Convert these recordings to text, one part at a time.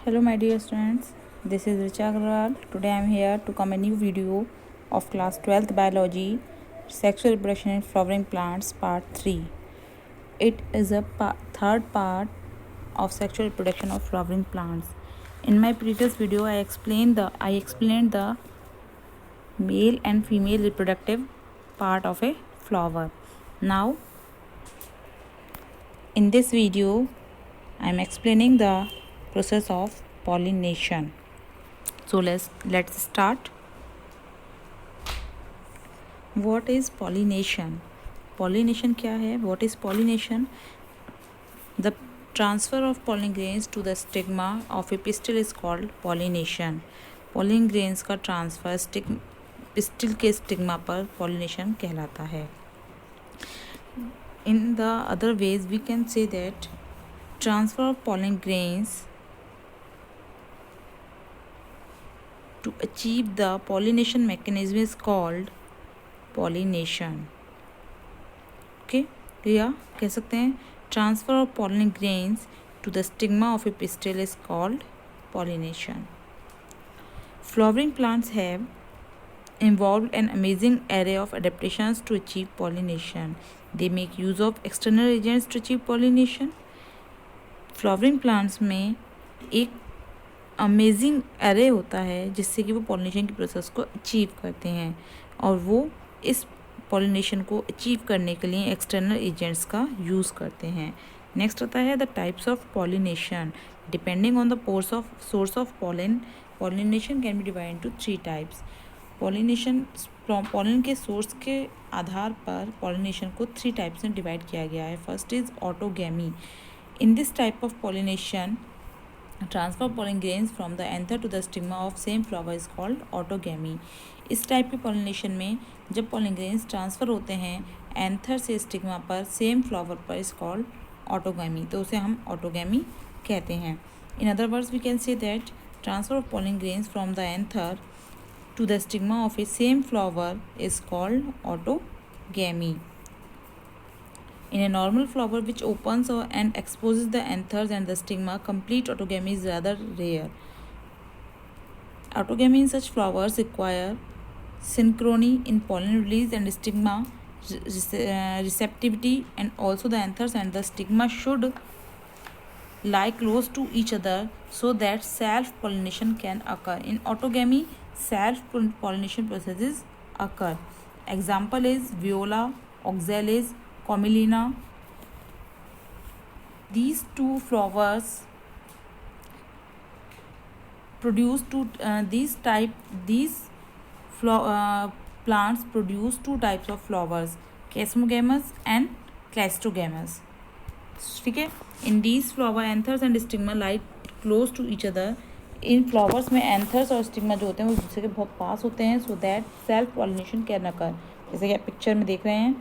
Hello my dear students, this is Richa Agarwal. Today I am here to come a new video of class 12th biology, sexual reproduction in flowering plants part 3. It is a third part of sexual reproduction of flowering plants. In my previous video I explained the male and female reproductive part of a flower. Now in this video I am explaining the process of pollination. So let's start. What is pollination? Pollination क्या है? What is pollination? The transfer of pollen grains to the stigma of a pistil is called pollination. Pollen grains का transfer pistil के stigma पर pollination कहलाता है. In the other ways we can say that transfer of pollen grains to achieve the pollination mechanism is called pollination. Okay, या कह सकते हैं transfer of pollen grains to the stigma of a pistil is called pollination. Flowering plants have involved an amazing array of adaptations to achieve pollination. They make use of external agents to achieve pollination. Flowering plants में एक amazing array होता है जिससे कि वो pollination की process को achieve करते हैं और वो इस पॉलिनेशन को अचीव करने के लिए एक्सटर्नल एजेंट्स का यूज़ करते हैं. नेक्स्ट आता है the types of pollination. Depending on the source of pollination can be divide into 3 types. Pollen के सोर्स के आधार पर पॉलिनेशन को 3 टाइप्स में डिवाइड किया गया है. First is autogamy. In this type of pollination transfer pollen grains from the anther to the stigma of same flower is called autogamy. इस type के पॉलिनेशन में जब pollen grains ट्रांसफ़र होते हैं एंथर से स्टिग्मा पर सेम फ्लावर पर is called autogamy, तो उसे हम ऑटोगैमी कहते हैं. In other words we can say that transfer of pollen grains from the anther to the stigma of a same flower is called autogamy. In a normal flower which opens and exposes the anthers and the stigma, complete autogamy is rather rare. Autogamy in such flowers require synchrony in pollen release and stigma receptivity, and also the anthers and the stigma should lie close to each other so that self-pollination can occur. In autogamy, self-pollination processes occur. Example is Viola, Oxalis, Commelina. These two flowers produce plants produce 2 types of flowers, Chasmogamous and Clastogamous. ठीक है. In these flower anthers and stigma lie close to each other. In flowers में anthers और stigma जो होते हैं वो एक दूसरे के बहुत पास होते हैं so that self pollination can occur. जैसे कि आप पिक्चर में देख रहे हैं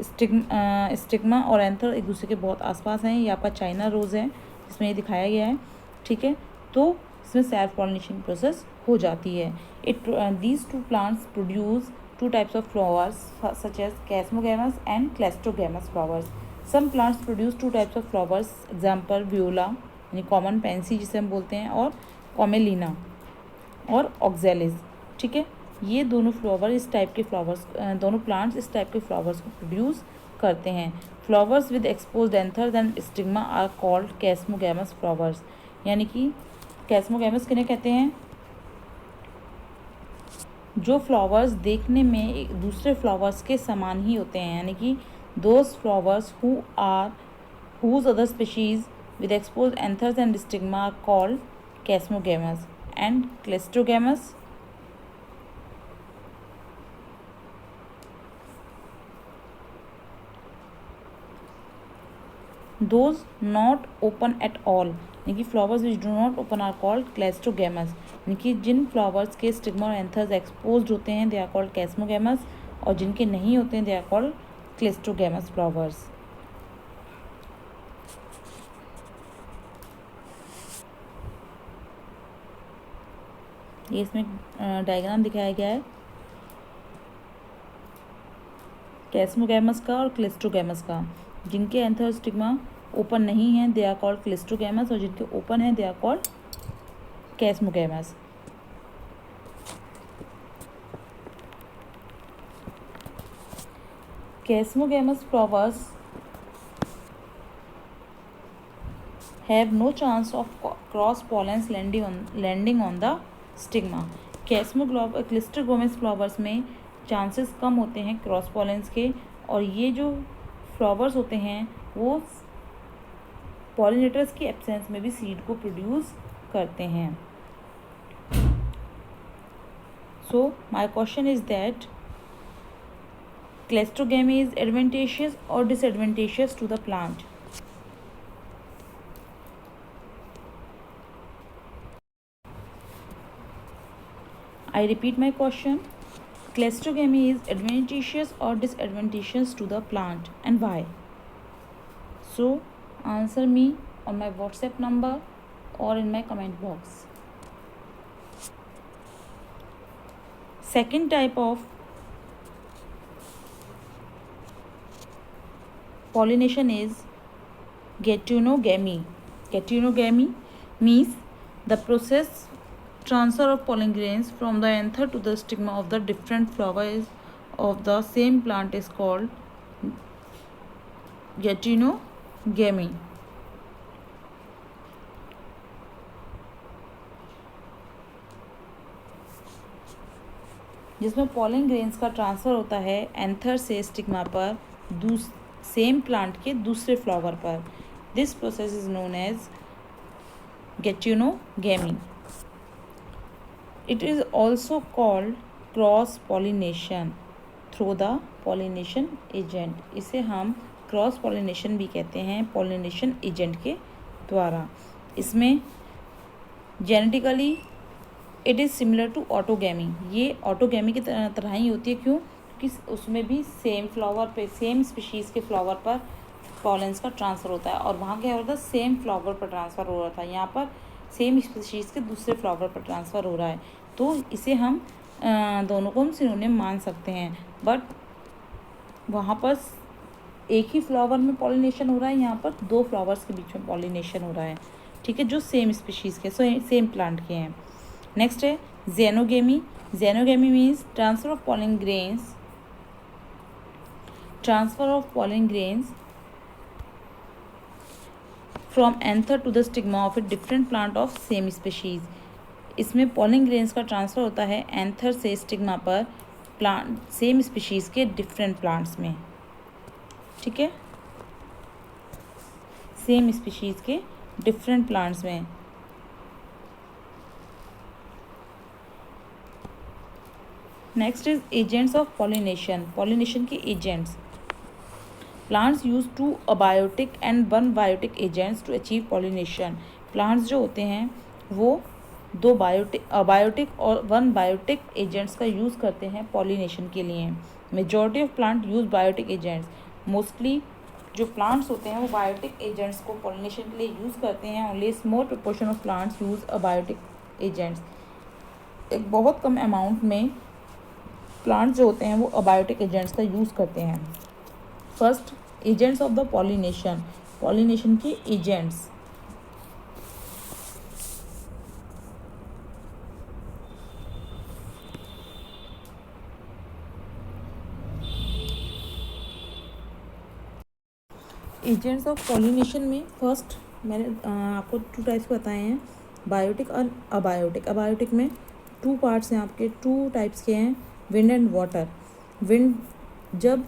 स्टिग्मा और एंथर एक दूसरे के बहुत आसपास हैं. ये आपका चाइना रोज़ है जिसमें ये दिखाया गया है. ठीक है, तो इसमें सेल्फ पॉलिनेशन प्रोसेस हो जाती है. These 2 plants produce 2 types of flowers such as chasmogamous and cleistogamous flowers. Some plants produce 2 types of flowers. Example viola यानी कॉमन पेंसी जिसे हम बोलते हैं, और कॉमेलिना और ऑक्जेलिस. ठीक है, ये दोनों फ्लावर इस टाइप के फ्लावर्स दोनों प्लांट्स इस टाइप के फ्लावर्स को प्रोड्यूस करते हैं. Flowers with exposed anthers and stigma are called chasmogamous flowers. यानी कि कैस्मोगैमस किन्हें कहते हैं? जो फ्लावर्स देखने में एक दूसरे फ्लावर्स के समान ही होते हैं, यानी कि those flowers whose other species with exposed anthers and stigma are called Chasmogamous. And Clastogamous, those not open at all, यानी कि flowers which do not open are called cleistogamous. यानी कि जिन फ्लावर्स के स्टिग्मा और एंथर्स एक्सपोज्ड होते हैं दे are called कैस्मोगैमस, और जिनके नहीं होते हैं दे आर कॉल्ड क्लेस्टोगैमस फ्लावर्स. ये इसमें डायग्राम दिखाया गया है कैस्मोगैमस का और क्लेस्टोगैमस का. जिनके एंथर स्टिग्मा ओपन नहीं है दे आर कॉल्ड क्लेस्टोगैमस, और जिनके ओपन है they are called chasmogamous. Casmogamous flowers have no chance of cross pollens landing on the stigma. Cleistogamous flowers में चांसेस कम होते हैं क्रॉस पॉलेंस के, और ये जो फ्लावर्स होते हैं वो पॉलिनेटर्स की एब्सेंस में भी सीड को प्रोड्यूस करते हैं। So my question is that cleistogamy is advantageous or disadvantageous to the plant? I repeat my question. Clestrogamy is advantageous or disadvantageous to the plant, and why? So answer me on my WhatsApp number or in my comment box. Second type of pollination is Gatineogamy. Gatineogamy means the process transfer of pollen grains from the anther to the stigma of the different flowers of the same plant is called Gatineogamy. जिसमें pollen grains का transfer होता है anther से stigma पर same plant के दूसरे flower पर। This process is known as geitonogamy. It is also called cross pollination through the pollination agent. इसे हम क्रॉस पॉलिनेशन भी कहते हैं, पॉलिनेशन एजेंट के द्वारा। इसमें genetically it is similar to autogamy. ये ऑटोगेमी की तरह ही होती है। क्यों? क्योंकि उसमें भी सेम फ्लावर पे, सेम स्पीशीज़ के फ्लावर पर पॉलेंस का ट्रांसफ़र होता है, और वहाँ क्या होता है, सेम फ्लावर पर ट्रांसफ़र हो रहा था, यहाँ पर सेम स्पीशीज़ के दूसरे फ्लावर पर ट्रांसफ़र हो रहा है। तो इसे हम दोनों को हम सिनोनिम मान सकते हैं। बट वहाँ पर एक ही फ्लावर में पॉलिनेशन हो रहा है, यहाँ पर दो फ्लावर्स के बीच में पॉलिनेशन हो रहा है, ठीक है, जो सेम स्पीशीज़ के, सेम प्लांट के हैं। नेक्स्ट है xenogamy. Xenogamy means transfer of pollen grains from anther to the stigma of a different plant of same species. इसमें पॉलन ग्रेन्स का ट्रांसफ़र होता है एंथर से स्टिग्मा पर प्लांट सेम स्पीशीज़ के डिफरेंट प्लांट्स में, ठीक है, सेम स्पीशीज़ के डिफरेंट प्लांट्स में। Next is agents of pollination. Pollination के agents. Plants use to abiotic and one biotic agents to achieve pollination. Plants जो होते हैं वो दो अबायोटिक और वन बायोटिक एजेंट्स का यूज़ करते हैं पॉलिनेशन के लिए। Majority of plant use biotic agents. Mostly जो प्लांट्स होते हैं वो बायोटिक एजेंट्स को पॉलिनेशन के लिए यूज़ करते हैं। Only small proportion of plants use abiotic agents. एक बहुत कम अमाउंट में प्लांट्स जो होते हैं वो अबायोटिक एजेंट्स का यूज़ करते हैं। First, agents of the pollination. Pollination के एजेंट्स। एजेंट्स ऑफ पॉलिनेशन में फर्स्ट मैंने आपको टू टाइप्स बताए हैं, बायोटिक और अबायोटिक। अबायोटिक में टू पार्ट्स हैं आपके, टू टाइप्स के हैं, विंड एंड वाटर। विंड, जब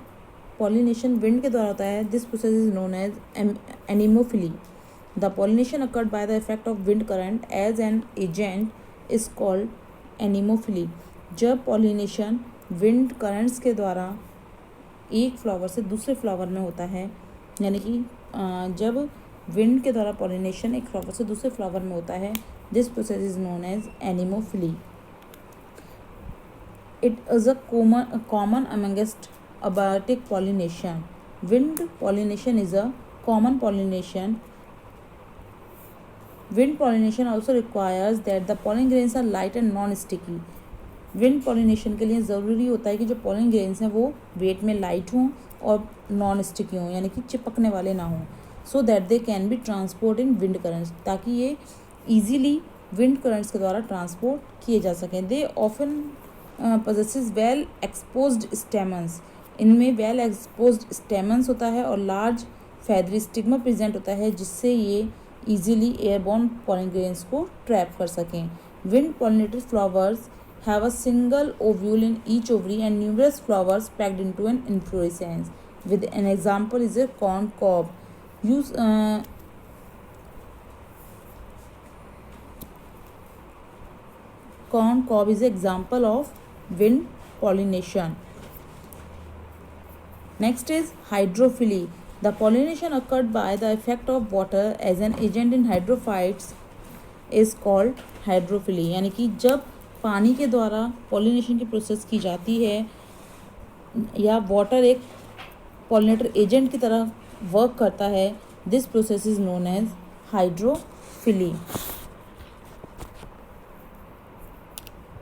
पॉलिनेशन विंड के द्वारा होता है, this process is known as anemophily. The pollination occurred by the effect of wind current as an agent is called anemophily. जब पॉलिनेशन विंड करंट्स के द्वारा एक फ्लावर से दूसरे फ्लावर में होता है, यानी कि जब विंड के द्वारा पॉलिनेशन एक फ्लावर से दूसरे फ्लावर में होता है, this process is known as anemophily. It is a common amongst abiotic pollination. Wind pollination is a common pollination. Wind pollination also requires that the pollen grains are light and non-sticky. Wind pollination के लिए ज़रूरी होता है कि जो pollen grains हैं वो wait में लाइट हों और नॉन स्टिकी हों, यानी कि चिपकने वाले ना हों, so that they can be transported in wind currents, ताकि ये easily विंड करंट्स के द्वारा ट्रांसपोर्ट किए जा सकें। They often possesses well exposed stamens, इनमें वेल एक्सपोज्ड स्टेमन्स होता है और लार्ज फैदरी स्टिग्मा प्रेजेंट होता है, जिससे ये इजीली एयरबॉर्न पॉलन ग्रेन्स को ट्रैप कर सकें। Wind pollinated flowers have a single ovule in each ovary and numerous flowers packed into an inflorescence. With an example is a corn cob. Use corn cob is an example of wind pollination. Next is hydrophily. The pollination occurred by the effect of water as an agent in hydrophytes is called hydrophily. यानी कि जब पानी के द्वारा pollination की process की जाती है या वाटर एक पॉलिनेटर एजेंट की तरह वर्क करता है, this process is known as hydrophily.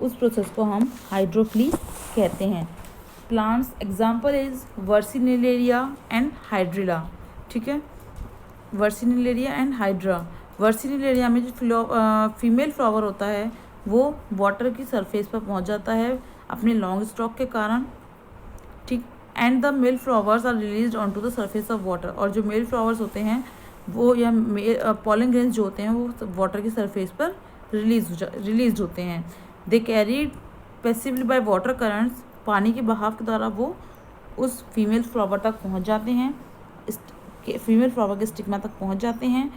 उस प्रोसेस को हम हाइड्रोफिली कहते हैं। Plants example is vallisneria and hydrilla. ठीक है, वर्सिनिलेरिया एंड हाइड्रा। वर्सिनिलेरिया में जो फीमेल फ्लावर होता है वो वाटर की सरफेस पर पहुंच जाता है अपने लॉन्ग स्टॉक के कारण। ठीक, and the male flowers are released on to the surface of water. और जो मेल फ्लावर्स होते हैं वो या पॉलन ग्रेन्स जो होते हैं वो वाटर की सरफेस पर रिलीज होते हैं। They carried passively by water currents, पानी के बहाव के द्वारा वो उस फीमेल फ्लावर तक पहुंच जाते हैं, फीमेल फ्लावर के स्टिग्मा तक पहुंच जाते हैं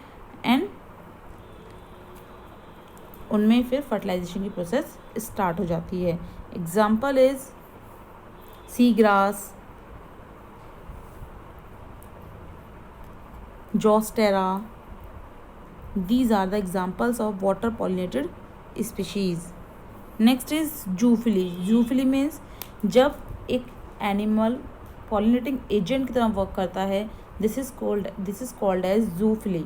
एंड उनमें फिर फर्टिलाइजेशन की प्रोसेस स्टार्ट हो जाती है। Example is sea grass, zostera. These are the examples of water pollinated species. Next is zoophily. Zoophily means जब एक एनिमल पॉलिनेटिंग एजेंट की तरह वर्क करता है, this is called as zoophily.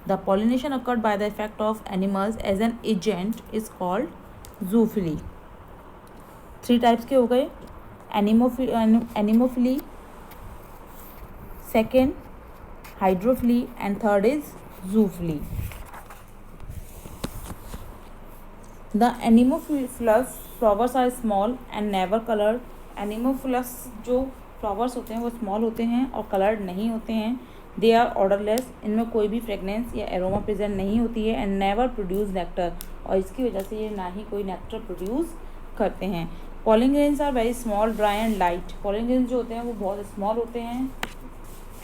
The pollination occurred by the effect of animals as an agent is called zoophily. 3 types के हो गए, anemophily, second hydrophily and third is zoophily. The anemophilous flowers are small and never colored. Anemophilous जो flowers होते हैं वो small होते हैं और कलर्ड नहीं होते हैं। दे आर ऑर्डरलेस, इनमें कोई भी फ्रेगनेंस या एरोमा प्रेजेंट नहीं होती है। एंड नेवर प्रोड्यूस नेक्टर, और इसकी वजह से ये ना ही कोई नेक्टर प्रोड्यूस करते हैं। Pollen grains are very small, dry and light. Pollen grains जो होते हैं वो बहुत स्मॉल होते हैं,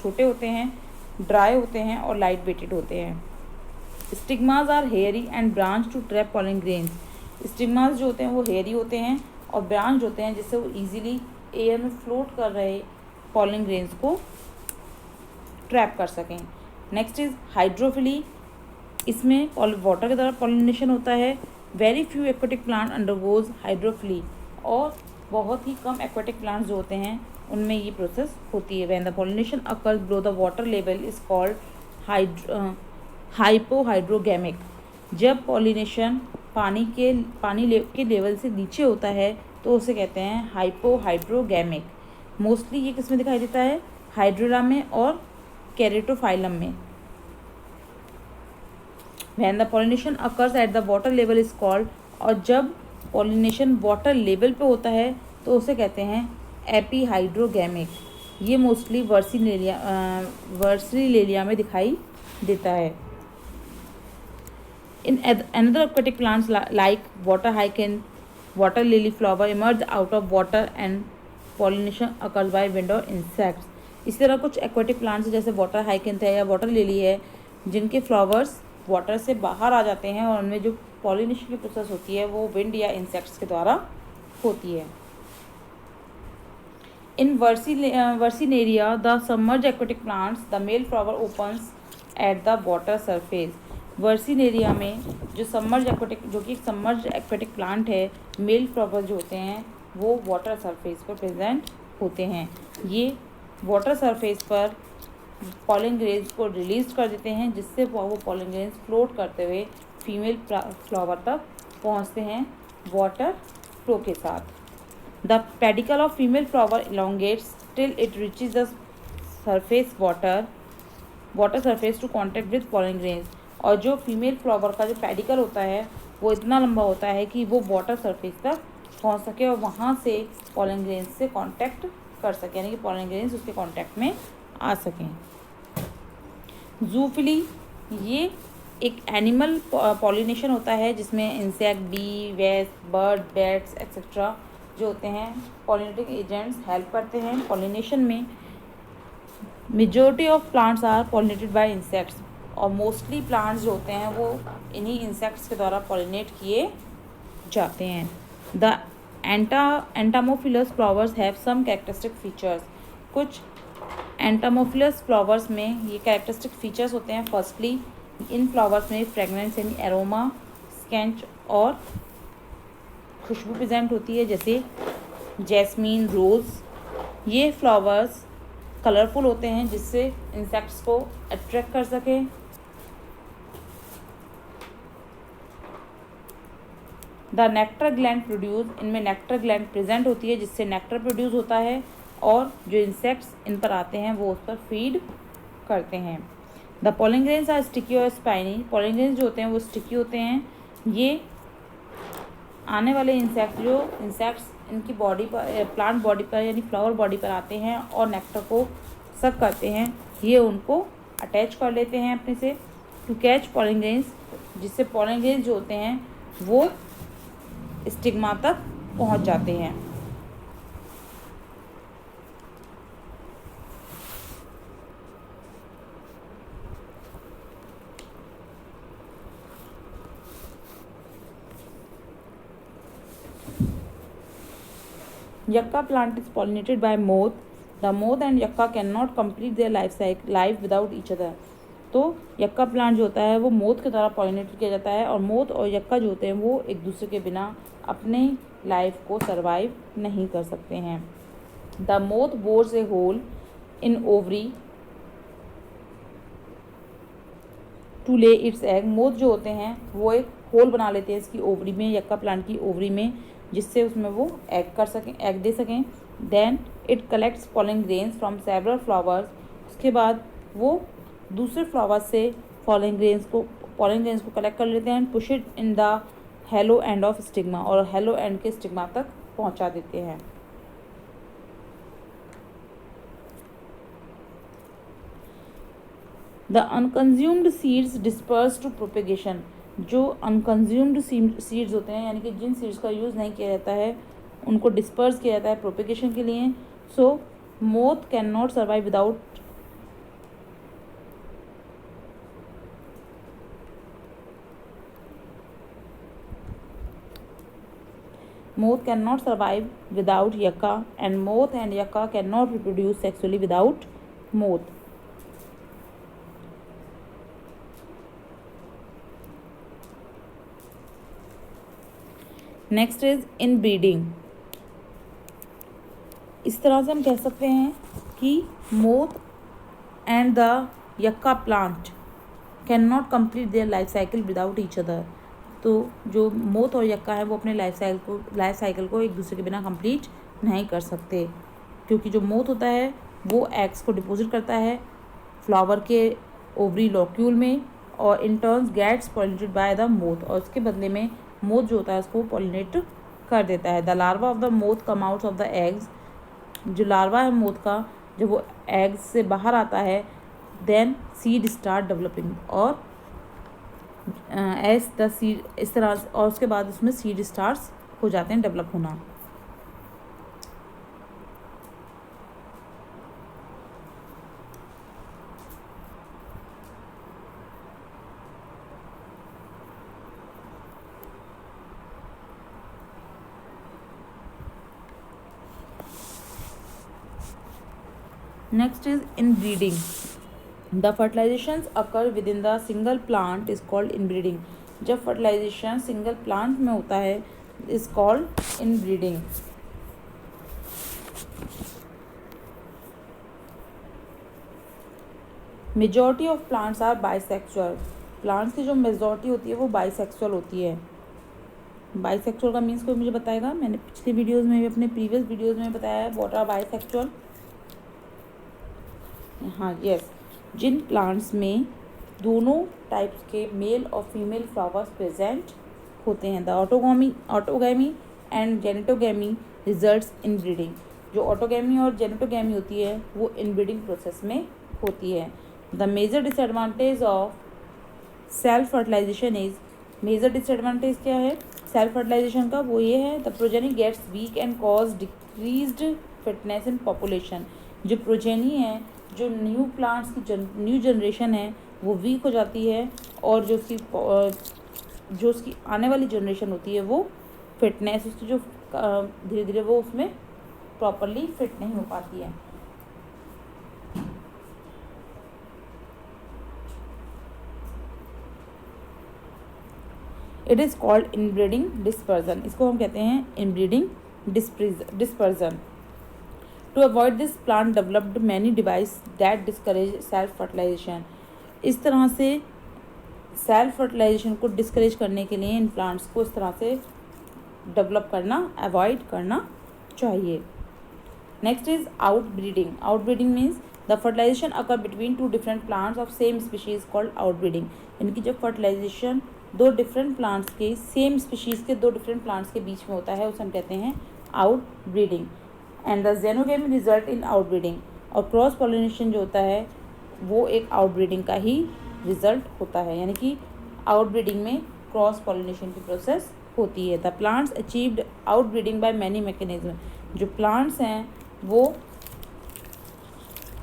छोटे होते हैं, ड्राई होते हैं और लाइट वेटेड होते हैं। Stigmas are hairy and branch to trap pollen grains. Stigmas जो होते हैं वो हेयरी होते हैं और ब्रांच होते हैं जिससे वो ईजिली एयर में फ्लोट कर रहे पॉलन ग्रेन्स को ट्रैप कर सकें। Next is hydrophily. इसमें वाटर के द्वारा पॉलिनेशन होता है। Very few aquatic plant undergoes hydrophily, और बहुत ही कम एक्वेटिक प्लांट्स जो होते हैं उनमें ये प्रोसेस होती है। When the pollination occurs below the water level is called hypohydrogamic. जब पॉलिनेशन पानी के लेवल से नीचे होता है तो उसे कहते हैं हाइपोहाइड्रोगैमिक। मोस्टली ये किस में दिखाई देता है, हाइड्रिला में और कैरेटोफाइलम में। When the pollination occurs at the water level is called, और जब पॉलिनेशन वाटर लेवल पे होता है तो उसे कहते हैं एपीहाइड्रोगैमिक। ये मोस्टली वर्सिलेरिया में दिखाई देता है। In another aquatic plants like water hyacinth, water lily flower emerge out of water and pollination occurs by wind or insects. इसी तरह कुछ aquatic plants जैसे water hyacinth है या water lily है जिनके flowers water से बाहर आ जाते हैं और उनमें जो pollination की प्रोसेस होती है वो wind या insects के द्वारा होती है। In Versineria, the submerged aquatic plants, the male flower opens at the water surface. वर्सिनेरिया में जो कि सबमर्ज एक्वेटिक प्लांट है, मेल फ्लावर जो होते हैं वो वाटर सरफेस पर प्रेजेंट होते हैं। ये वाटर सरफेस पर पॉलन ग्रेन्स को रिलीज कर देते हैं जिससे वो पॉलन ग्रेन्स फ्लोट करते हुए फीमेल फ्लावर तक पहुंचते हैं वाटर फ्लो के साथ। The pedicle of female flower elongates till it reaches the surface water surface to contact with pollen grains. और जो फीमेल फ्लावर का जो पेडिकल होता है वो इतना लंबा होता है कि वो वाटर सरफेस तक पहुंच सके और वहाँ से पॉलन ग्रेन्स से कांटेक्ट कर सके, यानी कि पॉलन ग्रेन्स उसके कांटेक्ट में आ सकें। जूफिली ये एक एनिमल पॉलिनेशन होता है जिसमें insect, bee, wasp, bird, bats etcetera जो होते हैं पॉलिनेटिंग एजेंट्स हेल्प करते हैं पॉलिनेशन में। Majority of plants are pollinated by insects, और मोस्टली प्लांट्स जो होते हैं वो इन्हीं इंसेक्ट्स के द्वारा पॉलिनेट किए जाते हैं। The entomophilous flowers have some characteristic features. कुछ एंटामोफिलस फ्लावर्स में ये कैरेक्टरिस्टिक फीचर्स होते हैं। फर्स्टली इन फ्लावर्स में फ्रेगनेंस यानी एरोमा, स्केंच और खुशबू प्रेजेंट होती है, जैसे जैस्मीन, रोज़। ये फ्लावर्स कलरफुल होते हैं जिससे इंसेक्ट्स को अट्रैक्ट कर सकें। द नेक्टर ग्लैंड प्रोड्यूस, इनमें नेक्टर ग्लैंड प्रेजेंट होती है जिससे नेक्टर प्रोड्यूस होता है और जो इंसेक्ट्स इन पर आते हैं वो उस पर फीड करते हैं। The pollen grains are sticky और स्पाइनी, पॉलन ग्रेन्स जो होते हैं वो स्टिकी होते हैं। ये आने वाले इंसेक्ट्स इनकी बॉडी पर, प्लांट बॉडी पर यानी फ्लावर बॉडी पर आते हैं और नेक्टर को सक करते हैं। ये उनको अटैच कर लेते हैं अपने से टू कैच पॉलन ग्रेन्स, जिससे पॉलन ग्रेन्स जो होते हैं वो स्टिग्मा तक पहुंच जाते हैं। Yucca plant is pollinated by moth. The moth and yucca cannot complete their life without each other. तो यक्का प्लांट जो होता है वो मोथ के द्वारा पॉलिनेट किया जाता है, और मोथ और यक्का जो होते हैं वो एक दूसरे के बिना अपने लाइफ को सरवाइव नहीं कर सकते हैं। The moth bores a hole in ovary to lay its egg. Moth जो होते हैं वो एक होल बना लेते हैं इसकी ओवरी में, यक्का प्लांट की ओवरी में, जिससे उसमें वो एग दे सकें। Then it collects pollen grains from several flowers. उसके बाद वो दूसरे फ्लावर्स से पॉलन ग्रेन्स को कलेक्ट कर लेते हैं। Push it in the hollow end of stigma, और हेलो एंड के स्टिग्मा तक पहुंचा देते हैं। The unconsumed seeds disperse to propagation. जो अनकंज्यूम्ड सीड्स होते हैं यानी कि जिन सीड्स का यूज़ नहीं किया जाता है उनको डिस्पर्स किया जाता है प्रोपेगेशन के लिए। So moth can not survive without yucca, and moth and yucca cannot reproduce sexually without moth. Next is inbreeding. इस तरह से हम कह सकते हैं कि moth and the yucca plant can not complete their life cycle without each other. तो जो मोथ और यक्का है वो अपने लाइफ साइकिल को एक दूसरे के बिना कंप्लीट नहीं कर सकते, क्योंकि जो मोथ होता है वो एग्स को डिपॉजिट करता है फ्लावर के ओवरी लॉक्यूल में, और in turns gets pollinated by the moth, और उसके बदले में मोथ जो होता है उसको पॉलिनेट कर देता है। The larva of the moth come out of the eggs. जो लार्वा है मोथ का जब वो एग्स से बाहर आता है, देन सीड स्टार्ट डेवलपिंग, और एज द सीड इस तरह, और उसके बाद उसमें सीड स्टार्ट्स हो जाते हैं डेवलप होना। Next is inbreeding. The fertilizations occur within the single plant is called inbreeding. जब fertilization single plant में होता है is called inbreeding. Majority of plants are bisexual. Plants की जो मेजॉरिटी होती है वो बाइसेक्सुअल होती है। बाइसेक्सुअल का मीन्स कोई मुझे बताएगा? मैंने पिछली वीडियोज़ में भी, अपने प्रीवियस वीडियोज़ में बताया है व्हाट आर बाइसेक्सुअल। हाँ, यस, जिन प्लांट्स में दोनों टाइप्स के मेल और फीमेल फ्लावर्स प्रेजेंट होते हैं। The autogamy and geitonogamy results inbreeding. जो ऑटोगैमी और जेनेटोगैमी होती है वो इनब्रीडिंग प्रोसेस में होती है। The major disadvantage of self fertilization is, major disadvantage क्या है सेल्फ फर्टिलाइजेशन का, वो ये है the progeny gets weak and cause decreased fitness in population. जो प्रोजेनी है, जो न्यू प्लांट्स की न्यू जनरेशन है वो वीक हो जाती है, और जो उसकी आने वाली जनरेशन होती है वो फिटनेस उसकी जो धीरे धीरे वो उसमें प्रॉपरली फिट नहीं हो पाती है। It is called inbreeding depression. इसको हम कहते हैं inbreeding depression. To avoid this plant developed many device that discourage self fertilization. इस तरह से सेल्फ फर्टिलाइजेशन को डिस्करेज करने के लिए इन प्लांट्स को इस तरह से डेवलप करना, अवॉइड करना चाहिए। Next is outbreeding. Outbreeding means the fertilization occur between two different plants of same species called outbreeding. इनकी जब फर्टिलाइजेशन दो डिफरेंट प्लांट्स के, सेम स्पीशीज़ के दो डिफरेंट प्लांट्स के बीच में होता है उसे हम कहते हैं outbreeding. And the xenogamy result in outbreeding. और क्रॉस पॉलिनेशन जो होता है वो एक आउटब्रीडिंग का ही रिजल्ट होता है, यानी कि आउटब्रीडिंग में क्रॉस पॉलिनेशन की प्रोसेस होती है। The plants achieved outbreeding by many mechanism. जो प्लांट्स हैं वो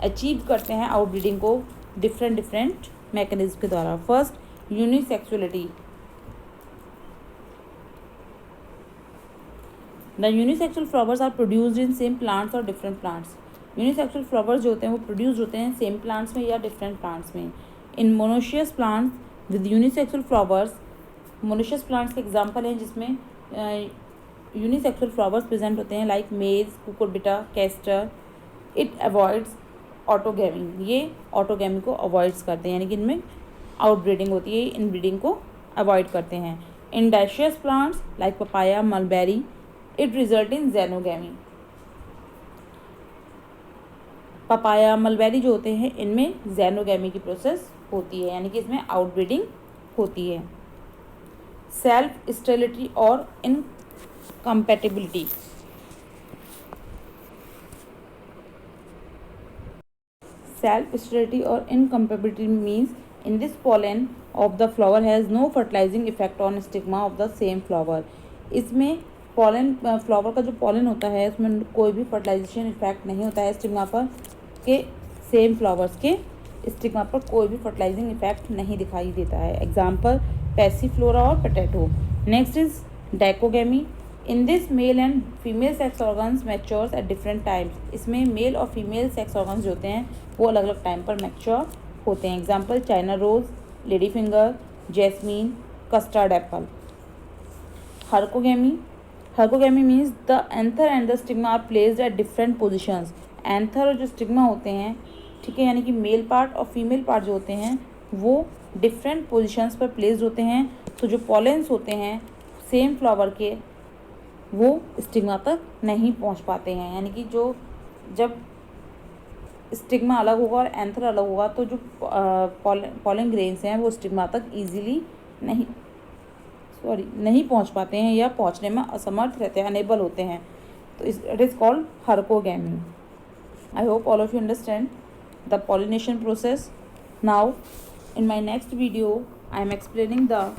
अचीव करते हैं आउटब्रीडिंग को डिफरेंट मैकेनिज्म के द्वारा। First, unisexuality. The unisexual flowers are produced in same plants और डिफरेंट प्लांट्स। यूनिसेक्सुअल फ्लावर्स जो होते हैं वो प्रोड्यूस होते हैं सेम प्लांट्स में या डिफरेंट प्लांट्स में। In monoecious plants with unisexual flowers, monoecious plants के एग्जाम्पल हैं जिसमें यूनिसेक्सुअल फ्लावर्स प्रेजेंट होते हैं, like maize, cucurbita, castor. It avoids autogamy. ये ऑटोगैमी को अवॉइड्स करते हैं, यानी कि इनमें आउटब्रीडिंग होती है, इनब्रीडिंग को अवॉइड करते हैं। In dioecious plants like papaya, mulberry, it result in xenogamy. Papaya, mulberry जो होते हैं इनमें जेनोगैमी की प्रोसेस होती है, यानी कि इसमें आउटब्रीडिंग होती है। सेल्फ स्टेरिलिटी और इनकम्पैटिबिलिटी। सेल्फ स्टेरिलिटी और incompatibility means in this pollen of the flower has no fertilizing effect on stigma of the same flower। इसमें pollen फ्लावर का जो pollen होता है उसमें कोई भी फर्टिलाइजेशन इफेक्ट नहीं होता है स्टिग्मा पर, के सेम फ्लावर्स के स्टिग्मा पर कोई भी फर्टिलाइजिंग इफेक्ट नहीं दिखाई देता है। एग्जाम्पल पैसिफ्लोरा और potato. Next is dichogamy. In this male and female sex organs matures at different times. इसमें मेल और फीमेल सेक्स ऑर्गन्स जो होते हैं वो अलग अलग टाइम पर मैच्योर होते हैं। Example China rose, lady finger, jasmine, custard apple. Herkogamy. Herkogamy means the anther and the stigma are placed at different positions. Anther और जो स्टिग्मा होते हैं, ठीक है, यानी कि मेल पार्ट और फीमेल पार्ट जो होते हैं वो डिफरेंट पोजिशंस पर प्लेस्ड होते हैं। तो जो पॉलेंस होते हैं सेम फ्लावर के वो स्टिग्मा तक नहीं पहुंच पाते हैं, यानी कि जो जब स्टिग्मा अलग होगा और एंथर अलग होगा तो जो पॉलन ग्रेन्स हैं वो स्टिग्मा तक इजीली नहीं पहुंच पाते हैं या पहुंचने में असमर्थ रहते हैं, अनेबल होते हैं। तो it is called herkogamy. I hope all of you understand the pollination process. Now in my next video I am explaining the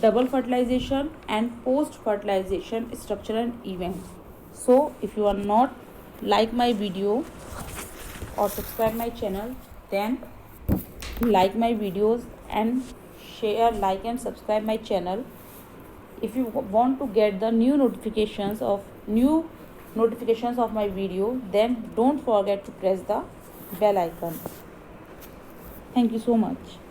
double fertilization and post fertilization structure and events. So if you are not like my video or subscribe my channel, then like my videos and share, like and subscribe my channel. If you want to get the new notifications of my video, then don't forget to press the bell icon. Thank you so much.